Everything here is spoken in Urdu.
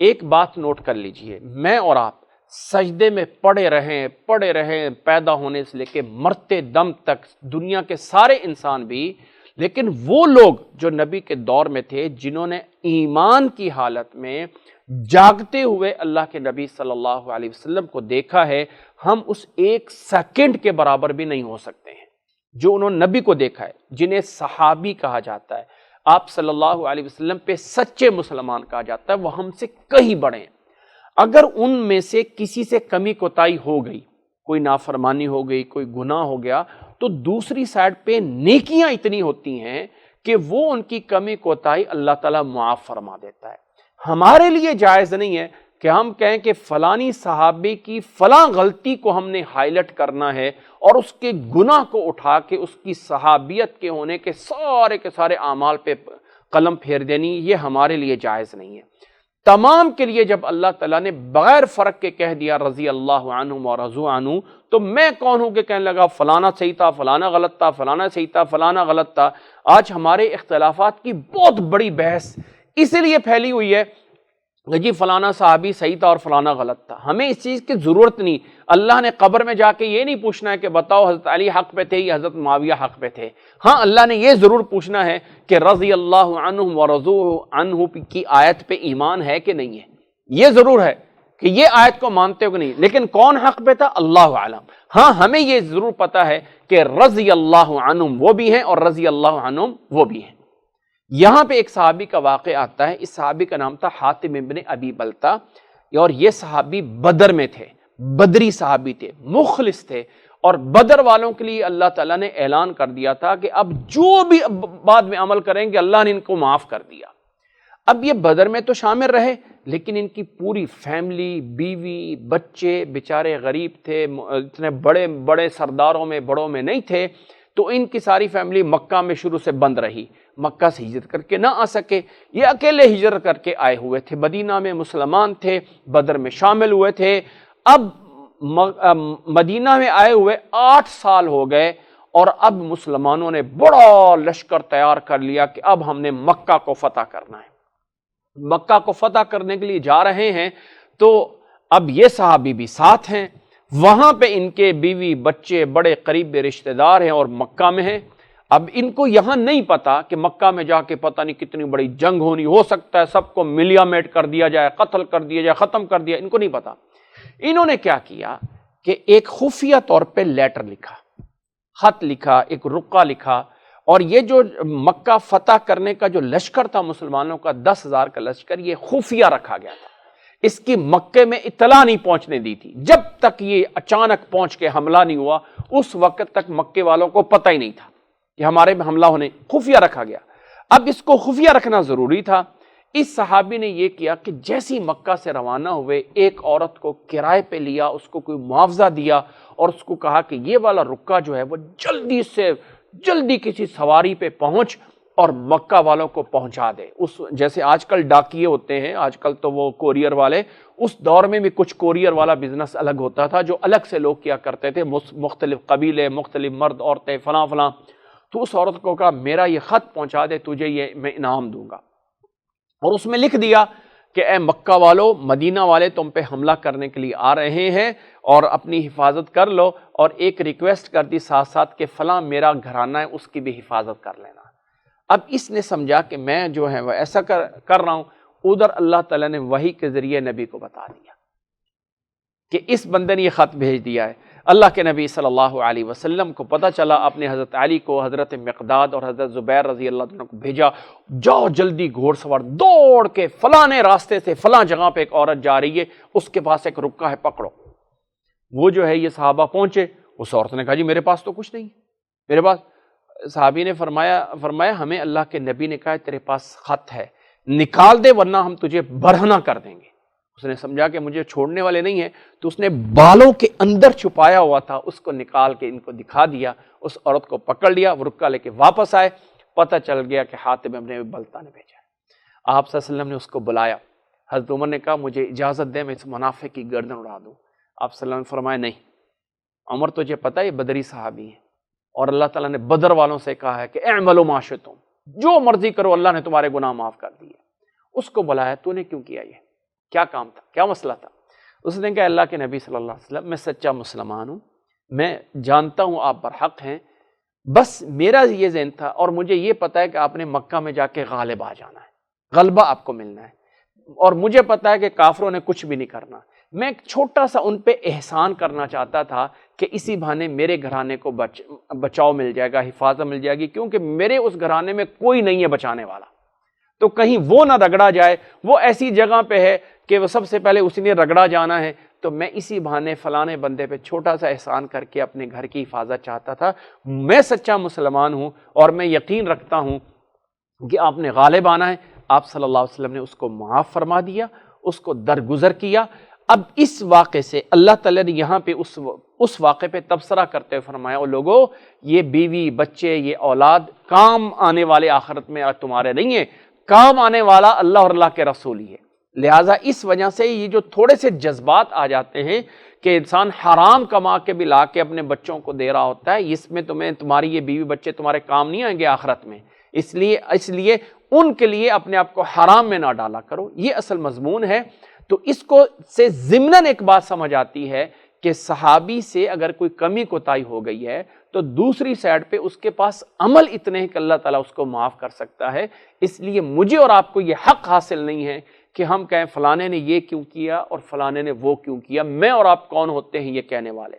ایک بات نوٹ کر لیجئے، میں اور آپ سجدے میں پڑے رہیں پیدا ہونے سے لے کے مرتے دم تک، دنیا کے سارے انسان بھی، لیکن وہ لوگ جو نبی کے دور میں تھے جنہوں نے ایمان کی حالت میں جاگتے ہوئے اللہ کے نبی صلی اللہ علیہ وسلم کو دیکھا ہے، ہم اس ایک سیکنڈ کے برابر بھی نہیں ہو سکتے ہیں جو انہوں نے نبی کو دیکھا ہے، جنہیں صحابی کہا جاتا ہے، آپ صلی اللہ علیہ وسلم پہ سچے مسلمان کہا جاتا ہے، وہ ہم سے کہیں بڑے ہیں۔ اگر ان میں سے کسی سے کمی کوتاہی ہو گئی، کوئی نافرمانی ہو گئی، کوئی گناہ ہو گیا، تو دوسری سائڈ پہ نیکیاں اتنی ہوتی ہیں کہ وہ ان کی کمی کوتاہی اللہ تعالیٰ معاف فرما دیتا ہے۔ ہمارے لیے جائز نہیں ہے کہ ہم کہیں کہ فلانی صحابی کی فلاں غلطی کو ہم نے ہائی لائٹ کرنا ہے اور اس کے گناہ کو اٹھا کے اس کی صحابیت کے ہونے کے سارے اعمال پہ قلم پھیر دینی، یہ ہمارے لیے جائز نہیں ہے۔ تمام کے لیے جب اللہ تعالیٰ نے بغیر فرق کے کہہ دیا رضی اللہ عنہم ورضوا عنہ، تو میں کون ہوں کہ کہنے لگا فلانا صحیح تھا، فلانا غلط تھا، فلانا صحیح تھا، فلانا غلط تھا۔ آج ہمارے اختلافات کی بہت بڑی بحث اسی لیے پھیلی ہوئی ہے کہ جی فلانا صحابی صحیح تھا اور فلانا غلط تھا۔ ہمیں اس چیز کی ضرورت نہیں۔ اللہ نے قبر میں جا کے یہ نہیں پوچھنا ہے کہ بتاؤ حضرت علی حق پہ تھے یا حضرت معاویہ حق پہ تھے۔ ہاں اللہ نے یہ ضرور پوچھنا ہے کہ رضی اللہ عنہم ورضوا عنہ کی آیت پہ ایمان ہے کہ نہیں ہے، یہ ضرور ہے کہ یہ آیت کو مانتے ہو کہ نہیں، لیکن کون حق پہ تھا اللہ عالم۔ ہاں ہمیں یہ ضرور پتا ہے کہ رضی اللہ عنہم وہ بھی ہیں اور رضی اللہ عنہم وہ بھی ہیں۔ یہاں پہ ایک صحابی کا واقعہ آتا ہے، اس صحابی کا نام تھا حاتم ابن ابی بلتہ، اور یہ صحابی بدر میں تھے، بدری صحابی تھے، مخلص تھے، اور بدر والوں کے لیے اللہ تعالیٰ نے اعلان کر دیا تھا کہ اب جو بھی بعد میں عمل کریں گے اللہ نے ان کو معاف کر دیا۔ اب یہ بدر میں تو شامل رہے، لیکن ان کی پوری فیملی، بیوی، بچے بیچارے غریب تھے، اتنے بڑے بڑے سرداروں میں بڑوں میں نہیں تھے، تو ان کی ساری فیملی مکہ میں شروع سے بند رہی، مکہ سے ہجرت کر کے نہ آ سکے۔ یہ اکیلے ہجرت کر کے آئے ہوئے تھے، مدینہ میں مسلمان تھے، بدر میں شامل ہوئے تھے۔ اب مدینہ میں آئے ہوئے 8 سال ہو گئے، اور اب مسلمانوں نے بڑا لشکر تیار کر لیا کہ اب ہم نے مکہ کو فتح کرنا ہے۔ مکہ کو فتح کرنے کے لیے جا رہے ہیں، تو اب یہ صحابی بھی ساتھ ہیں، وہاں پہ ان کے بیوی بچے بڑے قریبی رشتہ دار ہیں اور مکہ میں ہیں۔ اب ان کو یہاں نہیں پتا کہ مکہ میں جا کے پتہ نہیں کتنی بڑی جنگ ہونی، ہو سکتا ہے سب کو ملیا میٹ کر دیا جائے، قتل کر دیا جائے، ختم کر دیا، ان کو نہیں پتا۔ انہوں نے کیا کیا کہ ایک خفیہ طور پہ لیٹر لکھا، خط لکھا، ایک رقعہ لکھا، اور یہ جو مکہ فتح کرنے کا جو لشکر تھا مسلمانوں کا 10,000 کا لشکر، یہ خفیہ رکھا گیا تھا، اس کی مکے میں اطلاع نہیں پہنچنے دی تھی۔ جب تک یہ اچانک پہنچ کے حملہ نہیں ہوا، اس وقت تک مکے والوں کو پتہ ہی نہیں تھا کہ ہمارے میں حملہ ہونے، خفیہ رکھا گیا۔ اب اس کو خفیہ رکھنا ضروری تھا۔ اس صحابی نے یہ کیا کہ جیسی مکہ سے روانہ ہوئے، ایک عورت کو کرائے پہ لیا، اس کو کوئی معاوضہ دیا، اور اس کو کہا کہ یہ والا رکا جو ہے وہ جلدی سے جلدی کسی سواری پہ پہنچ اور مکہ والوں کو پہنچا دے۔ اس جیسے آج کل ڈاکیے ہوتے ہیں، آج کل تو وہ کوریئر والے، اس دور میں بھی کچھ کوریئر والا بزنس الگ ہوتا تھا جو الگ سے لوگ کیا کرتے تھے، مختلف قبیلے، مختلف مرد عورتیں، فلاں فلاں۔ تو اس عورت کو کہا میرا یہ خط پہنچا دے، تجھے یہ میں انعام دوں گا، اور اس میں لکھ دیا کہ اے مکہ والو، مدینہ والے تم پہ حملہ کرنے کے لیے آ رہے ہیں اور اپنی حفاظت کر لو، اور ایک ریکویسٹ کر دی ساتھ ساتھ کہ فلاں میرا گھرانہ ہے اس کی بھی حفاظت کر لینا۔ اب اس نے سمجھا کہ میں جو ہے وہ ایسا کر رہا ہوں، ادھر اللہ تعالیٰ نے وحی کے ذریعے نبی کو بتا دیا کہ اس بندے نے یہ خط بھیج دیا ہے۔ اللہ کے نبی صلی اللہ علیہ وسلم کو پتہ چلا، اپنے حضرت علی کو، حضرت مقداد اور حضرت زبیر رضی اللہ عنہ کو بھیجا، جاؤ جلدی گھوڑ سوار دوڑ کے فلاں راستے سے فلاں جگہ پہ ایک عورت جا رہی ہے، اس کے پاس ایک رکا ہے، پکڑو۔ وہ جو ہے یہ صحابہ پہنچے، اس عورت نے کہا جی میرے پاس تو کچھ نہیں ہے، میرے پاس۔ صحابی نے فرمایا ہمیں اللہ کے نبی نے کہا ہے تیرے پاس خط ہے، نکال دے ورنہ ہم تجھے برہنہ کر دیں گے۔ اس نے سمجھا کہ مجھے چھوڑنے والے نہیں ہیں، تو اس نے بالوں کے اندر چھپایا ہوا تھا اس کو نکال کے ان کو دکھا دیا، اس عورت کو پکڑ لیا، وہ رکا لے کے واپس آئے، پتہ چل گیا کہ حاتم ابن ابی بلتہ نے بھیجا ہے۔ آپ صلی اللہ علیہ وسلم نے اس کو بلایا، حضرت عمر نے کہا مجھے اجازت دے میں اس منافق کی گردن اڑا دوں۔ آپ صلی اللہ علیہ وسلم نے فرمایا نہیں عمر، تجھے پتہ ہے یہ بدری صحابی ہیں، اور اللہ تعالیٰ نے بدر والوں سے کہا ہے کہ اعملوا ما شئتم، جو مرضی کرو، اللہ نے تمہارے گناہ معاف کر دیے۔ اس کو بلایا، تو نے کیوں کیا یہ؟ کیا کام تھا, کیا مسئلہ تھا؟ اس نے کہا اللہ کے نبی صلی اللہ علیہ وسلم میں سچا مسلمان ہوں, میں جانتا ہوں آپ برحق ہیں, بس میرا یہ ذہن تھا اور مجھے یہ پتا ہے کہ آپ نے مکہ میں جا کے غالب آ جانا ہے, غلبہ آپ کو ملنا ہے, اور مجھے پتا ہے کہ کافروں نے کچھ بھی نہیں کرنا. میں ایک چھوٹا سا ان پہ احسان کرنا چاہتا تھا کہ اسی بہانے میرے گھرانے کو بچاؤ مل جائے گا, حفاظت مل جائے گی, کیونکہ میرے اس گھرانے میں کوئی نہیں ہے بچانے والا, تو کہیں وہ نہ رگڑا جائے, وہ ایسی جگہ پہ ہے کہ وہ سب سے پہلے اسی نے رگڑا جانا ہے, تو میں اسی بہانے فلانے بندے پہ چھوٹا سا احسان کر کے اپنے گھر کی حفاظت چاہتا تھا. میں سچا مسلمان ہوں اور میں یقین رکھتا ہوں کہ آپ نے غالب آنا ہے. آپ صلی اللہ علیہ وسلم نے اس کو معاف فرما دیا, اس کو درگزر کیا. اب اس واقعے سے اللہ تعالیٰ نے یہاں پہ اس واقعے پہ تبصرہ کرتے ہوئے فرمایا, او لوگو, یہ بیوی بچے یہ اولاد کام آنے والے آخرت میں تمہارے نہیں ہیں, کام آنے والا اللہ اور اللہ کے رسول ہی ہے. لہٰذا اس وجہ سے یہ جو تھوڑے سے جذبات آ جاتے ہیں کہ انسان حرام کما کے بھی لا کے اپنے بچوں کو دے رہا ہوتا ہے, اس میں تمہاری یہ بیوی بچے تمہارے کام نہیں آئیں گے آخرت میں, اس لیے ان کے لیے اپنے آپ کو حرام میں نہ ڈالا کرو. یہ اصل مضمون ہے. تو اس کو سے ضمناً ایک بات سمجھ آتی ہے کہ صحابی سے اگر کوئی کمی کوتاہی ہو گئی ہے تو دوسری سائڈ پہ اس کے پاس عمل اتنے ہیں کہ اللہ تعالیٰ اس کو معاف کر سکتا ہے. اس لیے مجھے اور آپ کو یہ حق حاصل نہیں ہے کہ ہم کہیں فلانے نے یہ کیوں کیا اور فلانے نے وہ کیوں کیا. میں اور آپ کون ہوتے ہیں یہ کہنے والے؟